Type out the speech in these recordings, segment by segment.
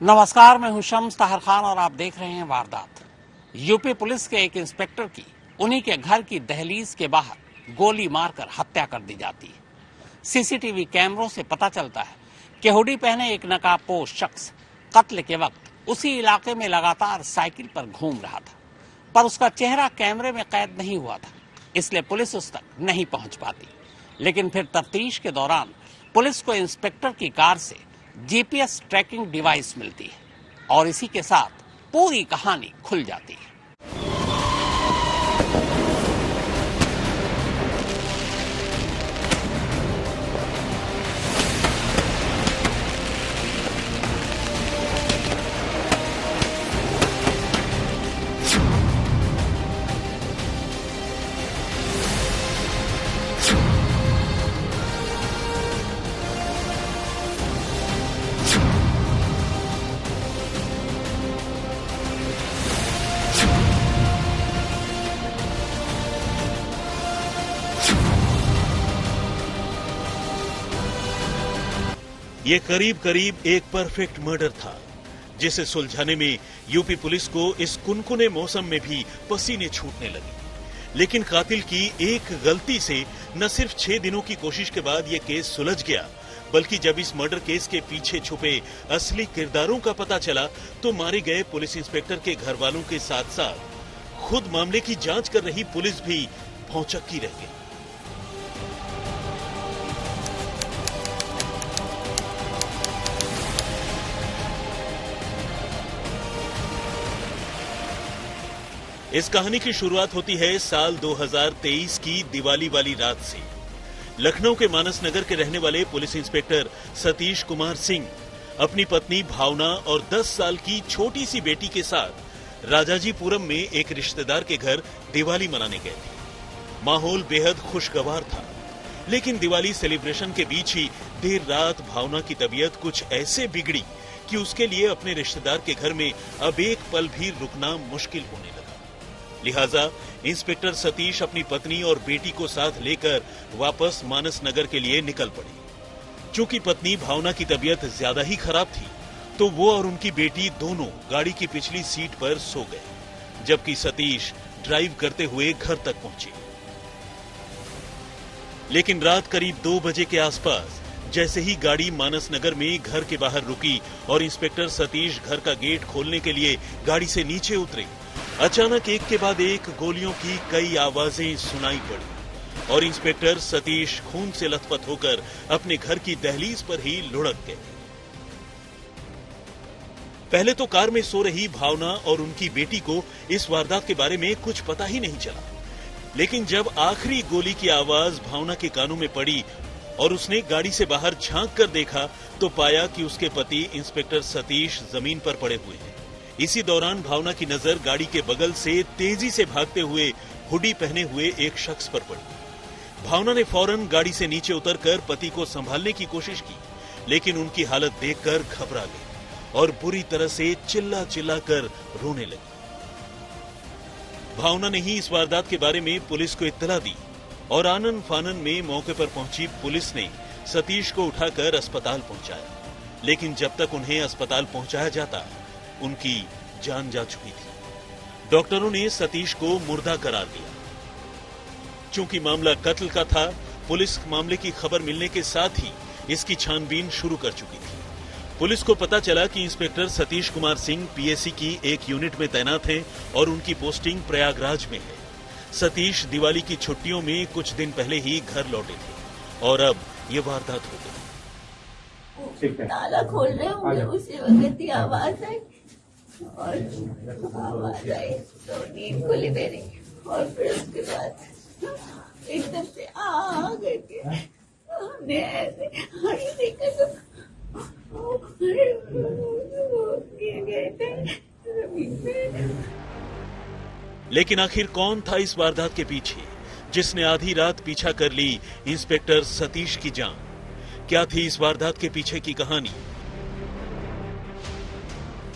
नमस्कार, मैं हूं शम्स ताहिर खान और आप देख रहे हैं वारदात। यूपी पुलिस के एक इंस्पेक्टर की उन्हीं के घर की दहलीज के बाहर गोली मारकर हत्या कर दी जाती है। सीसीटीवी कैमरों से पता चलता है कि हुडी पहने एक नकाबपोश शख्स कत्ल के वक्त उसी इलाके में लगातार साइकिल पर घूम रहा था, पर उसका चेहरा कैमरे में कैद नहीं हुआ था, इसलिए पुलिस उस तक नहीं पहुंच पाती। लेकिन फिर तफ्तीश के दौरान पुलिस को इंस्पेक्टर की कार से जीपीएस ट्रैकिंग डिवाइस मिलती है और इसी के साथ पूरी कहानी खुल जाती है। ये करीब करीब एक परफेक्ट मर्डर था, जिसे सुलझाने में यूपी पुलिस को इस कुनकुने मौसम में भी पसीने छूटने लगे। लेकिन कातिल की एक गलती से न सिर्फ 6 दिनों की कोशिश के बाद ये केस सुलझ गया, बल्कि जब इस मर्डर केस के पीछे छुपे असली किरदारों का पता चला तो मारे गए पुलिस इंस्पेक्टर के घर वालों के साथ साथ खुद मामले की जांच कर रही पुलिस भी भौचक्की रह गई। इस कहानी की शुरुआत होती है साल 2023 की दिवाली वाली रात से। लखनऊ के मानस नगर के रहने वाले पुलिस इंस्पेक्टर सतीश कुमार सिंह अपनी पत्नी भावना और 10 साल की छोटी सी बेटी के साथ राजाजीपुरम में एक रिश्तेदार के घर दिवाली मनाने गए थे। माहौल बेहद खुशगवार था, लेकिन दिवाली सेलिब्रेशन के बीच ही देर रात भावना की तबीयत कुछ ऐसे बिगड़ी कि उसके लिए अपने रिश्तेदार के घर में अब एक पल भी रुकना मुश्किल होने लगा। लिहाजा इंस्पेक्टर सतीश अपनी पत्नी और बेटी को साथ लेकर वापस मानस नगर के लिए निकल पड़े। चूंकि पत्नी भावना की तबीयत ज्यादा ही खराब थी, तो वो और उनकी बेटी दोनों गाड़ी की पिछली सीट पर सो गए, जबकि सतीश ड्राइव करते हुए घर तक पहुंचे। लेकिन रात करीब 2 बजे के आसपास जैसे ही गाड़ी मानस नगर में घर के बाहर रुकी और इंस्पेक्टर सतीश घर का गेट खोलने के लिए गाड़ी से नीचे उतरे, अचानक एक के बाद एक गोलियों की कई आवाजें सुनाई पड़ी और इंस्पेक्टर सतीश खून से लथपथ होकर अपने घर की दहलीज पर ही लुढ़क गए। पहले तो कार में सो रही भावना और उनकी बेटी को इस वारदात के बारे में कुछ पता ही नहीं चला, लेकिन जब आखिरी गोली की आवाज भावना के कानों में पड़ी और उसने गाड़ी से बाहर झांक कर देखा तो पाया कि उसके पति इंस्पेक्टर सतीश जमीन पर पड़े हुए हैं। इसी दौरान भावना की नजर गाड़ी के बगल से तेजी से भागते हुए हुडी पहने हुए एक शख्स पर पड़ी। भावना ने फौरन गाड़ी से नीचे उतरकर पति को संभालने की कोशिश की, लेकिन उनकी हालत देखकर घबरा गई और बुरी तरह से चिल्ला चिल्ला कर रोने लगी। भावना ने ही इस वारदात के बारे में पुलिस को इत्तला दी और आनन फानन में मौके पर पहुंची पुलिस ने सतीश को उठाकर अस्पताल पहुंचाया, लेकिन जब तक उन्हें अस्पताल पहुंचाया जाता उनकी जान जा चुकी थी। डॉक्टरों ने सतीश को मुर्दा करार दिया। चूंकि मामला कत्ल का था, पुलिस मामले की खबर मिलने के साथ ही इसकी छानबीन शुरू कर चुकी थी। पुलिस को पता चला कि इंस्पेक्टर सतीश कुमार सिंह पीएसी की एक यूनिट में तैनात हैं और उनकी पोस्टिंग प्रयागराज में है। सतीश दिवाली की छुट्टियों में कुछ दिन पहले ही घर लौटे थे और अब ये वारदात हो गई। ताला खोल रहे होंगे, उसी वक्त आवाज आई और आवाज आई तो नींद खुली मेरी और फिर उसके बाद एकदम से आ गए थे। हमने ऐसे देखा तो गिर गए थे जमीन पे। लेकिन आखिर कौन था इस वारदात के पीछे, जिसने आधी रात पीछा कर ली इंस्पेक्टर सतीश की जान? क्या थी इस वारदात के पीछे की कहानी?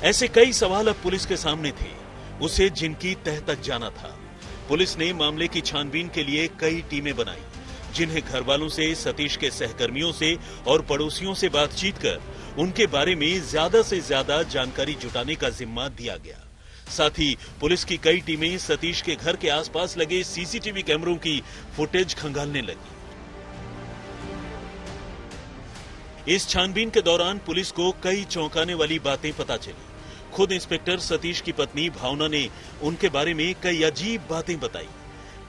ऐसे कई सवाल अब पुलिस के सामने थे, उसे जिनकी तह तक जाना था। पुलिस ने मामले की छानबीन के लिए कई टीमें बनाई, जिन्हें घर वालों से, सतीश के सहकर्मियों से और पड़ोसियों से बातचीत कर उनके बारे में ज्यादा से ज्यादा जानकारी जुटाने का जिम्मा दिया गया। साथ ही पुलिस की कई टीमें सतीश के घर के आसपास लगे सीसीटीवी कैमरों की फुटेज खंगालने लगी। इस छानबीन के दौरान पुलिस को कई चौंकाने वाली बातें पता चली। खुद इंस्पेक्टर सतीश की पत्नी भावना ने उनके बारे में कई अजीब बातें बताई।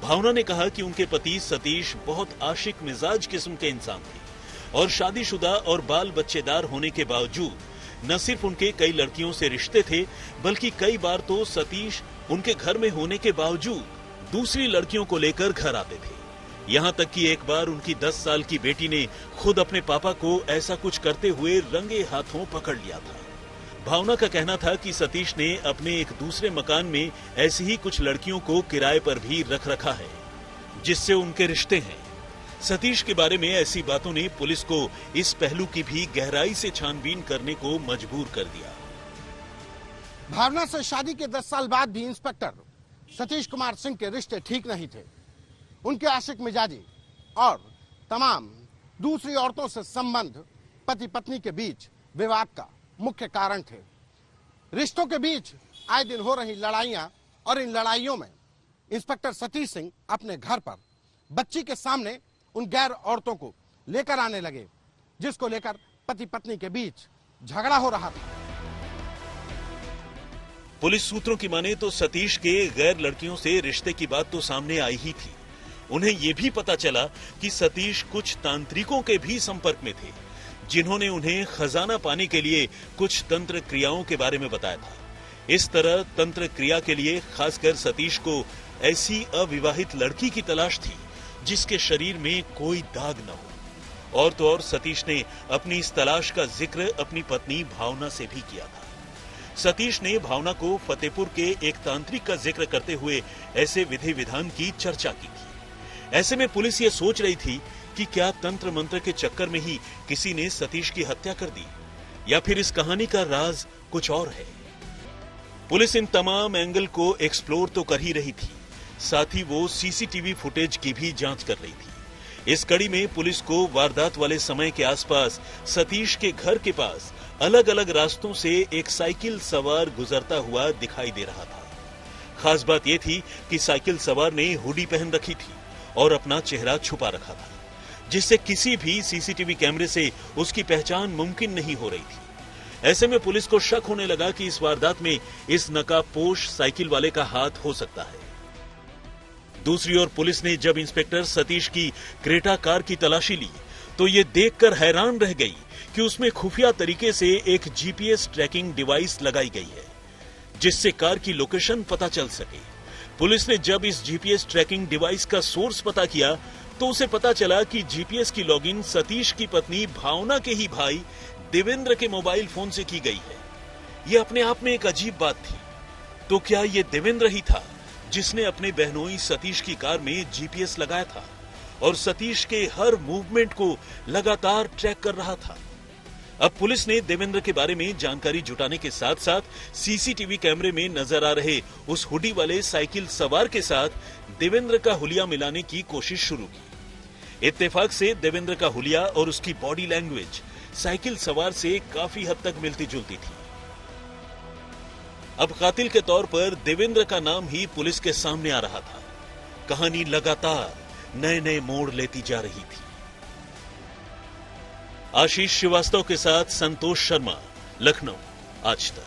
भावना ने कहा कि उनके पति सतीश बहुत आशिक मिजाज किस्म के इंसान थे और शादीशुदा और बाल बच्चेदार होने के बावजूद न सिर्फ उनके कई लड़कियों से रिश्ते थे, बल्कि कई बार तो सतीश उनके घर में होने के बावजूद दूसरी लड़कियों को लेकर घर आते थे। यहाँ तक कि एक बार उनकी 10 साल की बेटी ने खुद अपने पापा को ऐसा कुछ करते हुए रंगे हाथों पकड़ लिया था। भावना का कहना था कि सतीश ने अपने एक दूसरे मकान में ऐसी ही कुछ लड़कियों को किराए पर भी रख रखा है, जिससे उनके रिश्ते हैं। सतीश के बारे में ऐसी बातों ने पुलिस को इस पहलू की भी गहराई से छानबीन करने को मजबूर कर दिया। भावना से शादी के 10 साल बाद भी इंस्पेक्टर सतीश कुमार सिंह के रिश्ते ठीक नहीं थे। उनके आशिक मिजाजी और तमाम दूसरी औरतों से संबंध पति पत्नी के बीच विवाद का मुख्य कारण थे। रिश्तों के बीच आए दिन हो रही लड़ाइयां और इन लड़ाइयों में इंस्पेक्टर सतीश सिंह अपने घर पर बच्ची के सामने उन गैर औरतों को लेकर आने लगे, जिसको लेकर पति पत्नी के बीच झगड़ा हो रहा था। पुलिस सूत्रों की माने तो सतीश के गैर लड़कियों से रिश्ते की बात तो सामने आई ही थी। उन्हें यह भी पता चला कि सतीश कुछ तांत्रिकों के भी संपर्क में थे, जिन्होंने उन्हें खजाना पाने के लिए कुछ तंत्र क्रियाओं के बारे में बताया था। इस तरह तंत्र क्रिया के लिए खासकर सतीश को ऐसी अविवाहित लड़की की तलाश थी जिसके शरीर में कोई दाग न हो। और तो और सतीश ने अपनी इस तलाश का जिक्र अपनी पत्नी भावना से भी किया था। सतीश ने भावना को फतेहपुर के एक तांत्रिक का जिक्र करते हुए ऐसे विधि विधान की चर्चा की थी। ऐसे में पुलिस ये सोच रही थी कि क्या तंत्र मंत्र के चक्कर में ही किसी ने सतीश की हत्या कर दी, या फिर इस कहानी का राज कुछ और है। पुलिस इन तमाम एंगल को एक्सप्लोर तो कर ही रही थी, साथ ही वो सीसीटीवी फुटेज की भी जांच कर रही थी। इस कड़ी में पुलिस को वारदात वाले समय के आसपास सतीश के घर के पास अलग अलग रास्तों से एक साइकिल सवार गुजरता हुआ दिखाई दे रहा था। खास बात यह थी कि साइकिल सवार ने हुडी पहन रखी थी और अपना चेहरा छुपा रखा था, जिससे किसी भी सीसीटीवी कैमरे से उसकी पहचान मुमकिन नहीं हो रही थी। ऐसे में पुलिस को शक होने लगा कि इस वारदात में इस नकाबपोश साइकिल वाले का हाथ हो सकता है। दूसरी ओर पुलिस ने जब इंस्पेक्टर सतीश की क्रेटा कार की तलाशी ली तो ये देखकर हैरान रह गई कि उसमें खुफिया तरीके से एक जीपीएस ट्रैकिंग डिवाइस लगाई गई है, जिससे कार की लोकेशन पता चल सके। पुलिस ने जब इस जीपीएस ट्रैकिंग डिवाइस का सोर्स पता किया तो उसे पता चला कि जीपीएस की लॉगिन सतीश की पत्नी भावना के ही भाई देवेंद्र के मोबाइल फोन से की गई है। यह अपने आप में एक अजीब बात थी। तो क्या यह देवेंद्र ही था जिसने अपने बहनोई सतीश की कार में जीपीएस लगाया था और सतीश के हर मूवमेंट को लगातार ट्रैक कर रहा था? अब पुलिस ने देवेंद्र के बारे में जानकारी जुटाने के साथ साथ सीसीटीवी कैमरे में नजर आ रहे उस हुडी वाले साइकिल सवार के साथ देवेंद्र का हुलिया मिलाने की कोशिश शुरू की। इत्तेफाक से देवेंद्र का हुलिया और उसकी बॉडी लैंग्वेज साइकिल सवार से काफी हद तक मिलती जुलती थी। अब कातिल के तौर पर देवेंद्र का नाम ही पुलिस के सामने आ रहा था। कहानी लगातार नए नए मोड़ लेती जा रही थी। आशीष श्रीवास्तव के साथ संतोष शर्मा, लखनऊ, आज तक।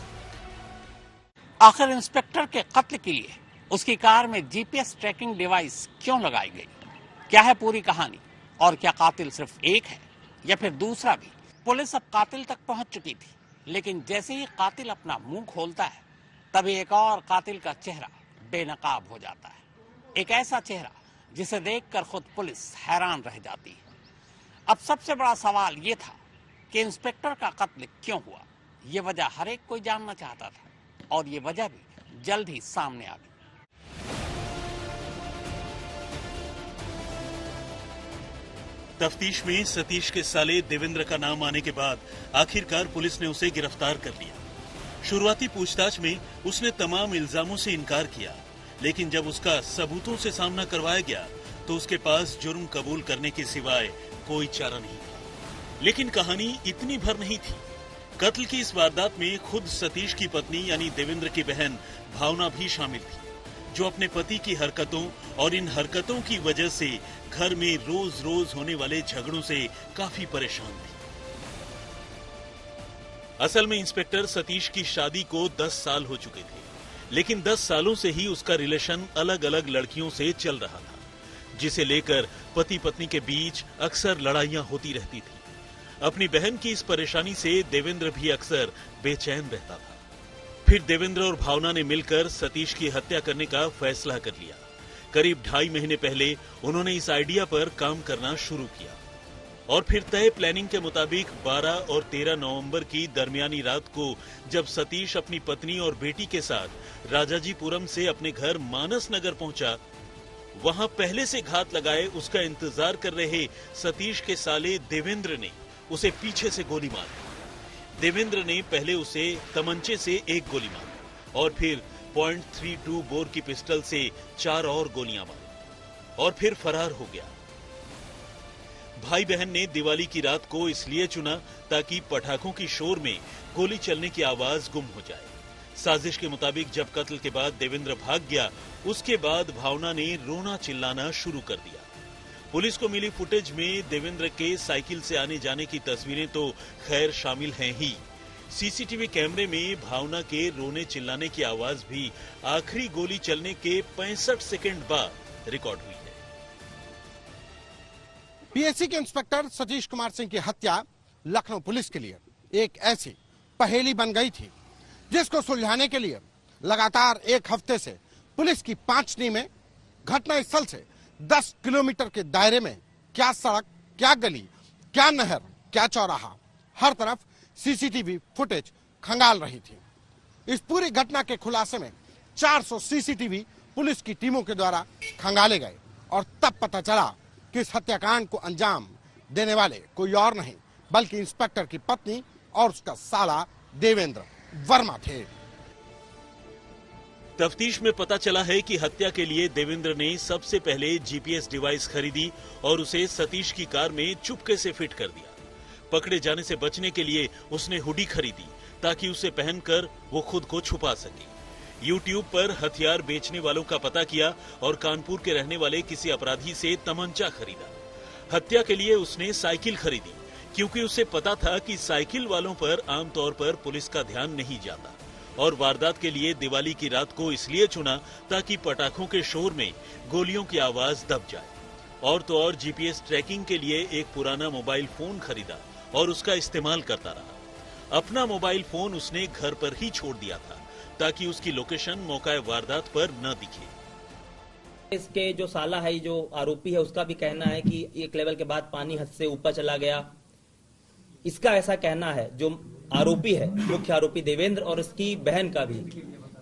आखिर इंस्पेक्टर के कत्ल के लिए उसकी कार में जीपीएस ट्रैकिंग डिवाइस क्यों लगाई गई? क्या है पूरी कहानी और क्या कातिल सिर्फ एक है या फिर दूसरा भी? पुलिस अब कातिल तक पहुंच चुकी थी, लेकिन जैसे ही कातिल अपना मुंह खोलता है तभी एक और कातिल का चेहरा बेनकाब हो जाता है। एक ऐसा चेहरा जिसे देखकर खुद पुलिस हैरान रह जाती है। अब सबसे बड़ा सवाल यह था कि इंस्पेक्टर का कत्ल क्यों हुआ। ये वजह हर एक कोई जानना चाहता था और ये वजह भी जल्द ही सामने आ गई। तफ्तीश में सतीश के साले देवेंद्र का नाम आने के बाद आखिरकार पुलिस ने उसे गिरफ्तार कर लिया। शुरुआती पूछताछ में उसने तमाम इल्जामों से इनकार किया, लेकिन जब उसका सबूतों से सामना करवाया गया तो उसके पास जुर्म कबूल करने के सिवाय कोई चारा नहीं था। लेकिन कहानी इतनी भर नहीं थी। कत्ल की इस वारदात में खुद सतीश की पत्नी यानी देवेंद्र की बहन भावना भी शामिल थी, जो अपने पति की हरकतों और इन हरकतों की वजह से घर में रोज रोज होने वाले झगड़ों से काफी परेशान थी। असल में इंस्पेक्टर सतीश की शादी को 10 साल हो चुके थे, लेकिन 10 सालों से ही उसका रिलेशन अलग अलग लड़कियों से चल रहा था, जिसे लेकर पति पत्नी के बीच अक्सर लड़ाइयां होती रहती थी। अपनी बहन की इस परेशानी से देवेंद्र भी अक्सर बेचैन रहता था। फिर देवेंद्र और भावना ने मिलकर सतीश की हत्या करने का फैसला कर लिया। करीब 2.5 महीने पहले उन्होंने इस आइडिया पर काम करना शुरू किया और फिर तय प्लानिंग के मुताबिक 12 और 13 नवंबर की दरमियानी रात को जब सतीश अपनी पत्नी और बेटी के साथ राजाजीपुरम से अपने घर मानस नगर पहुंचा, वहां पहले से घात लगाए उसका इंतजार कर रहे सतीश के साले देवेंद्र ने उसे पीछे से गोली मार दी। देवेंद्र ने पहले उसे तमंचे से 1 गोली मारी और फिर .32 बोर की पिस्टल से 4 और गोलियां मारी और फिर फरार हो गया। भाई बहन ने दिवाली की रात को इसलिए चुना ताकि पटाखों की शोर में गोली चलने की आवाज गुम हो जाए। साजिश के मुताबिक जब कत्ल के बाद देवेंद्र भाग गया, उसके बाद भावना ने रोना चिल्लाना शुरू कर दिया। पुलिस को मिली फुटेज में देवेंद्र के साइकिल से आने जाने की तस्वीरें तो खैर शामिल हैं ही, सीसीटीवी कैमरे में भावना के रोने चिल्लाने की आवाज भी आखिरी गोली चलने के 65 सेकंड बाद रिकॉर्ड हुई है। पीएससी के इंस्पेक्टर सतीश कुमार सिंह की हत्या लखनऊ पुलिस के लिए एक ऐसी पहेली बन गई थी जिसको सुलझाने के लिए लगातार 1 हफ्ते से पुलिस की 5 टीमें घटना स्थल से 10 किलोमीटर के दायरे में क्या सड़क, क्या गली, क्या नहर, क्या चौराहा, हर तरफ सीसीटीवी फुटेज खंगाल रही थी। इस पूरी घटना के खुलासे में 400 सीसीटीवी पुलिस की टीमों के द्वारा खंगाले गए और तब पता चला कि इस हत्याकांड को अंजाम देने वाले कोई और नहीं बल्कि इंस्पेक्टर की पत्नी और उसका साला देवेंद्र वर्मा थे। तफ्तीश में पता चला है कि हत्या के लिए देवेंद्र ने सबसे पहले जीपीएस डिवाइस खरीदी और उसे सतीश की कार में चुपके से फिट कर दिया। पकड़े जाने से बचने के लिए उसने हुडी खरीदी ताकि उसे पहनकर वो खुद को छुपा सके। यूट्यूब पर हथियार बेचने वालों का पता किया और कानपुर के रहने वाले किसी अपराधी से तमंचा खरीदा। हत्या के लिए उसने साइकिल खरीदी क्योंकि उसे पता था कि साइकिल वालों पर आमतौर पर पुलिस का ध्यान नहीं जाता, और वारदात के लिए दिवाली की रात को इसलिए चुना ताकि पटाखों के शोर में गोलियों की आवाज दब जाए। और तो और जीपीएस ट्रैकिंग के लिए एक पुराना मोबाइल फोन खरीदा और उसका इस्तेमाल करता रहा। अपना मोबाइल फोन उसने घर पर ही छोड़ दिया था ताकि उसकी लोकेशन मौका वारदात पर न दिखे। इसके जो साला है, जो आरोपी है, उसका भी कहना है कि एक लेवल के बाद पानी हद से ऊपर चला गया। इसका ऐसा कहना है जो आरोपी है, मुख्य आरोपी देवेंद्र और उसकी बहन का भी,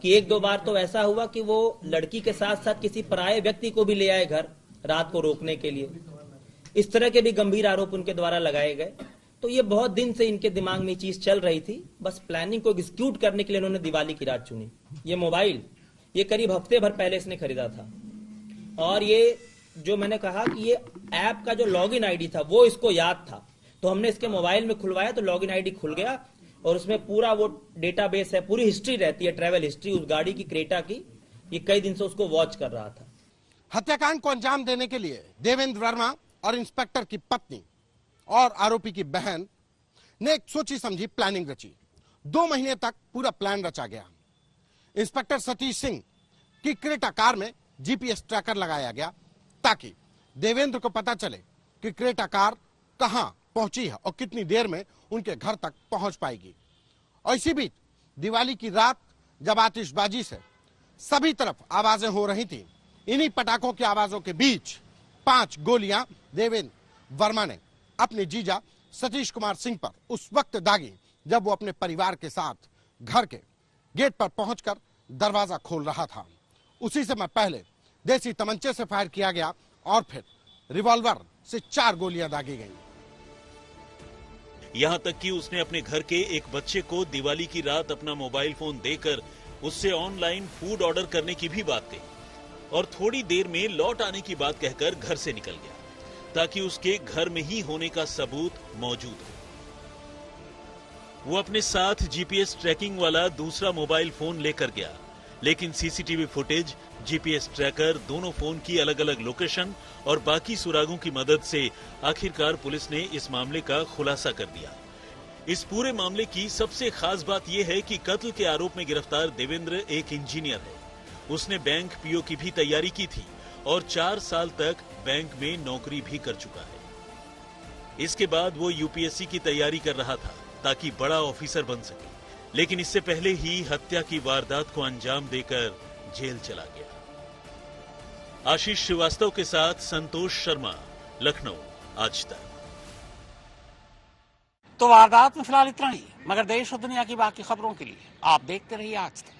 कि 1-2 बार तो ऐसा हुआ कि वो लड़की के साथ साथ किसी पराये व्यक्ति को भी ले आए घर रात को रोकने के लिए। इस तरह के भी गंभीर आरोप उनके द्वारा लगाए गए। तो ये बहुत दिन से इनके दिमाग में चीज चल रही थी। बस प्लानिंग को एग्जीक्यूट करने के लिए उन्होंने दिवाली की रात चुनी। ये मोबाइल ये करीब हफ्ते भर पहले इसने खरीदा था और ये जो मैंने कहा कि ये ऐप का जो लॉगिन आईडी था वो इसको याद था, तो हमने इसके मोबाइल में खुलवाया तो लॉगिन आईडी खुल गया और उसमें पूरा वो डेटाबेस है, पूरी हिस्ट्री रहती है, ट्रैवल हिस्ट्री उस गाड़ी की, क्रेटा की। ये कई दिन से उसको वॉच कर रहा था। हत्याकांड को अंजाम देने के लिए देवेंद्र वर्मा और इंस्पेक्टर की पत्नी और आरोपी की बहन ने एक सोची समझी प्लानिंग रची। 2 महीने तक पूरा प्लान रचा गया। इंस्पेक्टर सतीश सिंह की क्रेटा कार में जीपीएस ट्रैकर लगाया गया ताकि देवेंद्र को पता चले कि क्रेटा कार कहां पहुंची है और कितनी देर में उनके घर तक पहुंच पाएगी। और इसी बीच दिवाली की रात जब आतिशबाजी से सभी तरफ आवाजें हो रही थी, इन्हीं पटाखों की आवाजों के बीच 5 गोलियां देवेंद्र वर्मा ने अपने जीजा सतीश कुमार सिंह पर उस वक्त दागी जब वो अपने परिवार के साथ घर के गेट पर पहुंचकर दरवाजा खोल रहा था। उसी समय पहले देसी तमंचे से फायर किया गया और फिर रिवॉल्वर से 4 गोलियां दागी गईं। यहां तक कि उसने अपने घर के एक बच्चे को दिवाली की रात अपना मोबाइल फोन देकर उससे ऑनलाइन फूड ऑर्डर करने की भी बात कही। और थोड़ी देर में लौट आने की बात कहकर घर से निकल गया ताकि उसके घर में ही होने का सबूत मौजूद हो। वो अपने साथ जीपीएस ट्रैकिंग वाला दूसरा मोबाइल फोन लेकर गया, लेकिन सीसीटीवी फुटेज, जीपीएस ट्रैकर, दोनों फोन की अलग अलग लोकेशन और बाकी सुरागों की मदद से आखिरकार पुलिस ने इस मामले का खुलासा कर दिया। इस पूरे मामले की सबसे खास बात यह है कि कत्ल के आरोप में गिरफ्तार देवेंद्र एक इंजीनियर है। उसने बैंक पीओ की भी तैयारी की थी और 4 साल तक बैंक में नौकरी भी कर चुका है। इसके बाद वो यूपीएससी की तैयारी कर रहा था ताकि बड़ा ऑफिसर बन सके, लेकिन इससे पहले ही हत्या की वारदात को अंजाम देकर जेल चला गया। आशीष श्रीवास्तव के साथ संतोष शर्मा, लखनऊ, आज तक। तो वारदात में फिलहाल इतना ही, मगर देश और दुनिया की बाकी खबरों के लिए आप देखते रहिए आज तक।